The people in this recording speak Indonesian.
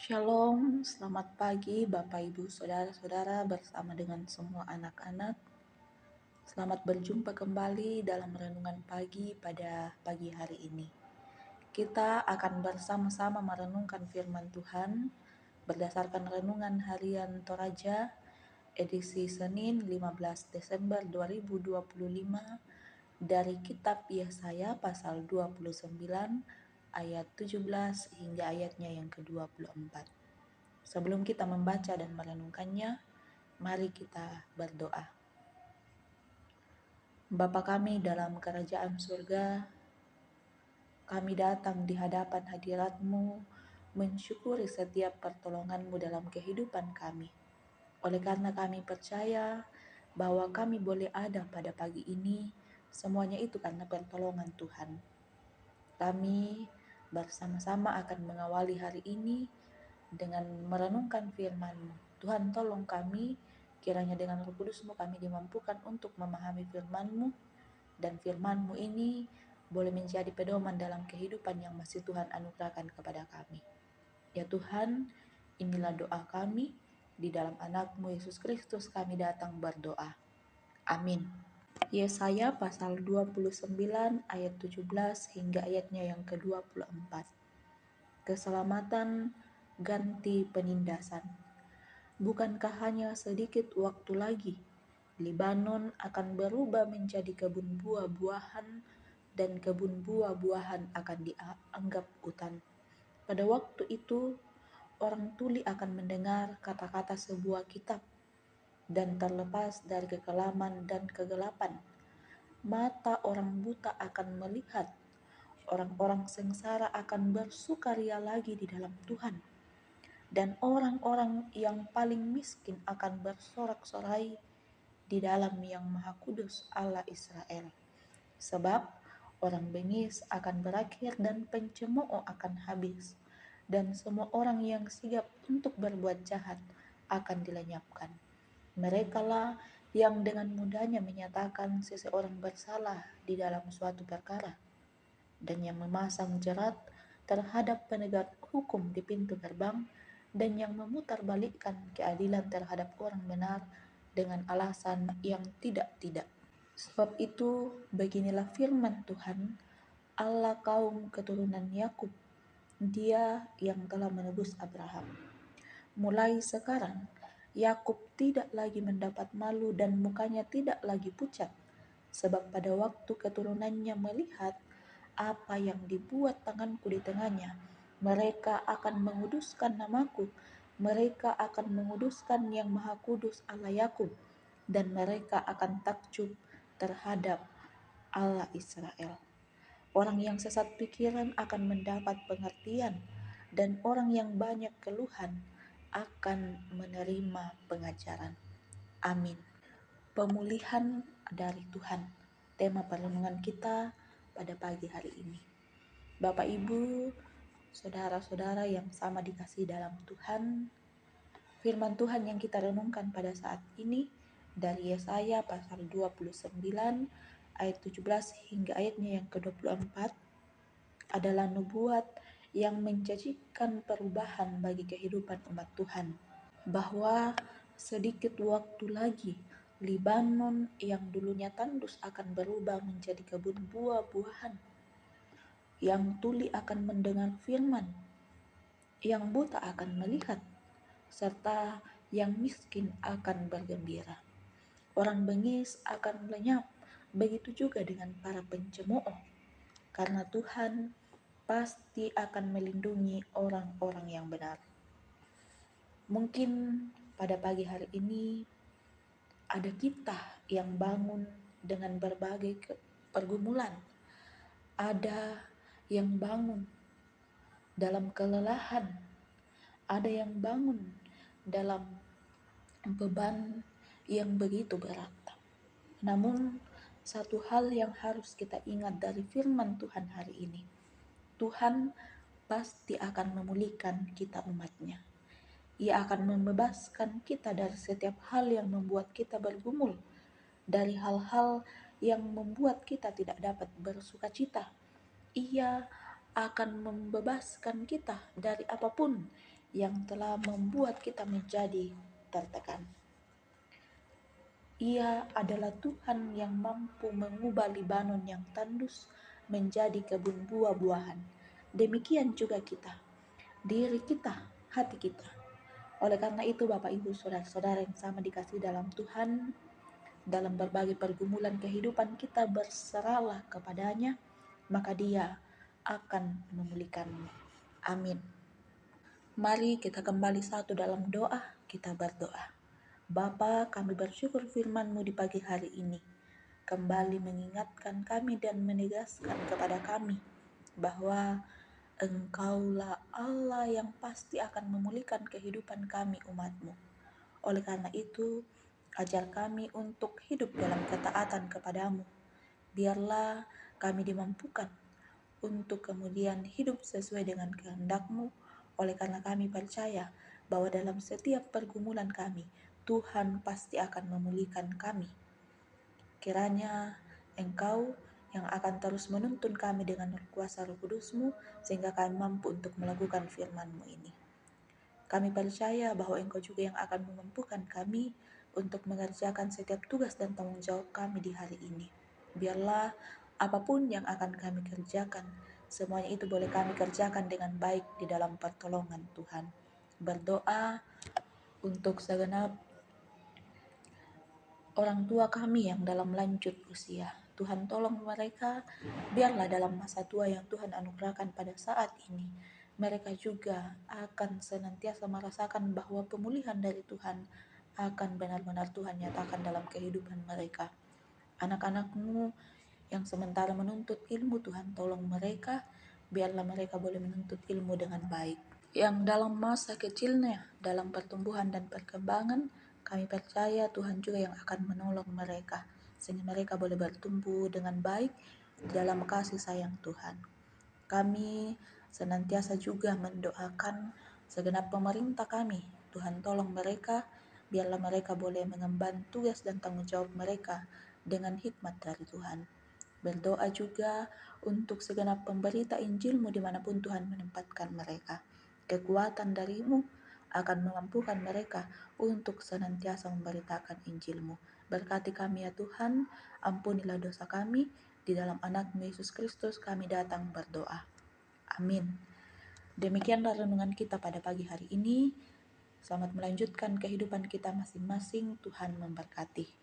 Shalom, selamat pagi Bapak Ibu Saudara-saudara bersama dengan semua anak-anak. Selamat berjumpa kembali dalam renungan pagi pada pagi hari ini. Kita akan bersama-sama merenungkan firman Tuhan berdasarkan renungan harian Toraja edisi Senin 15 Desember 2025 dari kitab Yesaya pasal 29 ayat 17 hingga ayatnya yang ke-24. Sebelum kita membaca dan merenungkannya, mari kita berdoa. Bapa kami dalam kerajaan surga, kami datang di hadapan hadirat-Mu, mensyukuri setiap pertolongan-Mu dalam kehidupan kami. Oleh karena kami percaya bahwa kami boleh ada pada pagi ini, semuanya itu karena pertolongan Tuhan. Kami bersama-sama akan mengawali hari ini dengan merenungkan firman-Mu. Tuhan, tolong kami, kiranya dengan Roh Kudus-Mu kami dimampukan untuk memahami firman-Mu, dan firman-Mu ini boleh menjadi pedoman dalam kehidupan yang masih Tuhan anugerahkan kepada kami. Ya Tuhan, inilah doa kami, di dalam anak-Mu Yesus Kristus kami datang berdoa. Amin. Yesaya pasal 29 ayat 17 hingga ayatnya yang ke-24. Keselamatan ganti penindasan. Bukankah hanya sedikit waktu lagi, Libanon akan berubah menjadi kebun buah-buahan dan kebun buah-buahan akan dianggap hutan. Pada waktu itu, orang tuli akan mendengar kata-kata sebuah kitab dan terlepas dari kekelaman dan kegelapan. Mata orang buta akan melihat, orang-orang sengsara akan bersukaria lagi di dalam Tuhan. Dan orang-orang yang paling miskin akan bersorak-sorai di dalam Yang Maha Kudus Allah Israel. Sebab orang bengis akan berakhir dan pencemooh akan habis, dan semua orang yang sigap untuk berbuat jahat akan dilenyapkan. Merekalah yang dengan mudahnya menyatakan seseorang bersalah di dalam suatu perkara, dan yang memasang jerat terhadap penegak hukum di pintu gerbang, dan yang memutarbalikkan keadilan terhadap orang benar dengan alasan yang tidak-tidak. Sebab itu, beginilah firman Tuhan, Allah kaum keturunan Yakub, Dia yang telah menebus Abraham. Mulai sekarang, Yakub tidak lagi mendapat malu dan mukanya tidak lagi pucat, sebab pada waktu keturunannya melihat apa yang dibuat tanganku di tengahnya, mereka akan menguduskan namaku, mereka akan menguduskan Yang Maha Kudus Allah Yakub, dan mereka akan takjub terhadap Allah Israel. Orang yang sesat pikiran akan mendapat pengertian, dan orang yang banyak keluhan akan menerima pengajaran. Amin. Pemulihan dari Tuhan, tema perenungan kita pada pagi hari ini. Bapak Ibu, saudara-saudara yang sama dikasihi dalam Tuhan, firman Tuhan yang kita renungkan pada saat ini dari Yesaya pasal 29 ayat 17 hingga ayatnya yang ke-24 adalah nubuat yang menjanjikan perubahan bagi kehidupan umat Tuhan, bahwa sedikit waktu lagi Libanon yang dulunya tandus akan berubah menjadi kebun buah-buahan. Yang tuli akan mendengar firman, yang buta akan melihat, serta yang miskin akan bergembira. Orang bengis akan lenyap, begitu juga dengan para pencemooh, karena Tuhan pasti akan melindungi orang-orang yang benar. Mungkin pada pagi hari ini ada kita yang bangun dengan berbagai pergumulan, ada yang bangun dalam kelelahan, ada yang bangun dalam beban yang begitu berat. Namun satu hal yang harus kita ingat dari firman Tuhan hari ini, Tuhan pasti akan memulihkan kita umatnya. Ia akan membebaskan kita dari setiap hal yang membuat kita bergumul, dari hal-hal yang membuat kita tidak dapat bersukacita. Ia akan membebaskan kita dari apapun yang telah membuat kita menjadi tertekan. Ia adalah Tuhan yang mampu mengubah Libanon yang tandus menjadi kebun buah-buahan. Demikian juga kita, diri kita, hati kita. Oleh karena itu Bapak Ibu Saudara-saudara yang sama dikasih dalam Tuhan, dalam berbagai pergumulan kehidupan kita berserahlah kepadanya, maka Dia akan memulihkanmu. Amin. Mari kita kembali satu dalam doa, kita berdoa. Bapa, kami bersyukur firman-Mu di pagi hari ini. Kembali mengingatkan kami dan menegaskan kepada kami bahwa Engkaulah Allah yang pasti akan memulihkan kehidupan kami umat-Mu. Oleh karena itu, ajar kami untuk hidup dalam ketaatan kepadamu. Biarlah kami dimampukan untuk kemudian hidup sesuai dengan kehendak-Mu, oleh karena kami percaya bahwa dalam setiap pergumulan kami, Tuhan pasti akan memulihkan kami. Kiranya Engkau yang akan terus menuntun kami dengan kuasa Roh Kudus-Mu, sehingga kami mampu untuk melakukan firman-Mu ini. Kami percaya bahwa Engkau juga yang akan memampukan kami untuk mengerjakan setiap tugas dan tanggung jawab kami di hari ini. Biarlah apapun yang akan kami kerjakan, semuanya itu boleh kami kerjakan dengan baik di dalam pertolongan Tuhan. Berdoa untuk segenap orang tua kami yang dalam lanjut usia. Tuhan tolong mereka, biarlah dalam masa tua yang Tuhan anugerahkan pada saat ini, mereka juga akan senantiasa merasakan bahwa pemulihan dari Tuhan akan benar-benar Tuhan nyatakan dalam kehidupan mereka. Anak-anak-Mu yang sementara menuntut ilmu, Tuhan tolong mereka, biarlah mereka boleh menuntut ilmu dengan baik. Yang dalam masa kecilnya, dalam pertumbuhan dan perkembangan, kami percaya Tuhan juga yang akan menolong mereka, sehingga mereka boleh bertumbuh dengan baik dalam kasih sayang Tuhan. Kami senantiasa juga mendoakan segenap pemerintah kami. Tuhan tolong mereka, biarlah mereka boleh mengemban tugas dan tanggung jawab mereka dengan hikmat dari Tuhan. Berdoa juga untuk segenap pemberita Injil-Mu dimanapun Tuhan menempatkan mereka. Kekuatan dari-Mu akan memampukan mereka untuk senantiasa memberitakan Injil-Mu. Berkati kami ya Tuhan, ampunilah dosa kami, di dalam anak-Mu Yesus Kristus kami datang berdoa. Amin. Demikianlah renungan kita pada pagi hari ini. Selamat melanjutkan kehidupan kita masing-masing. Tuhan memberkati.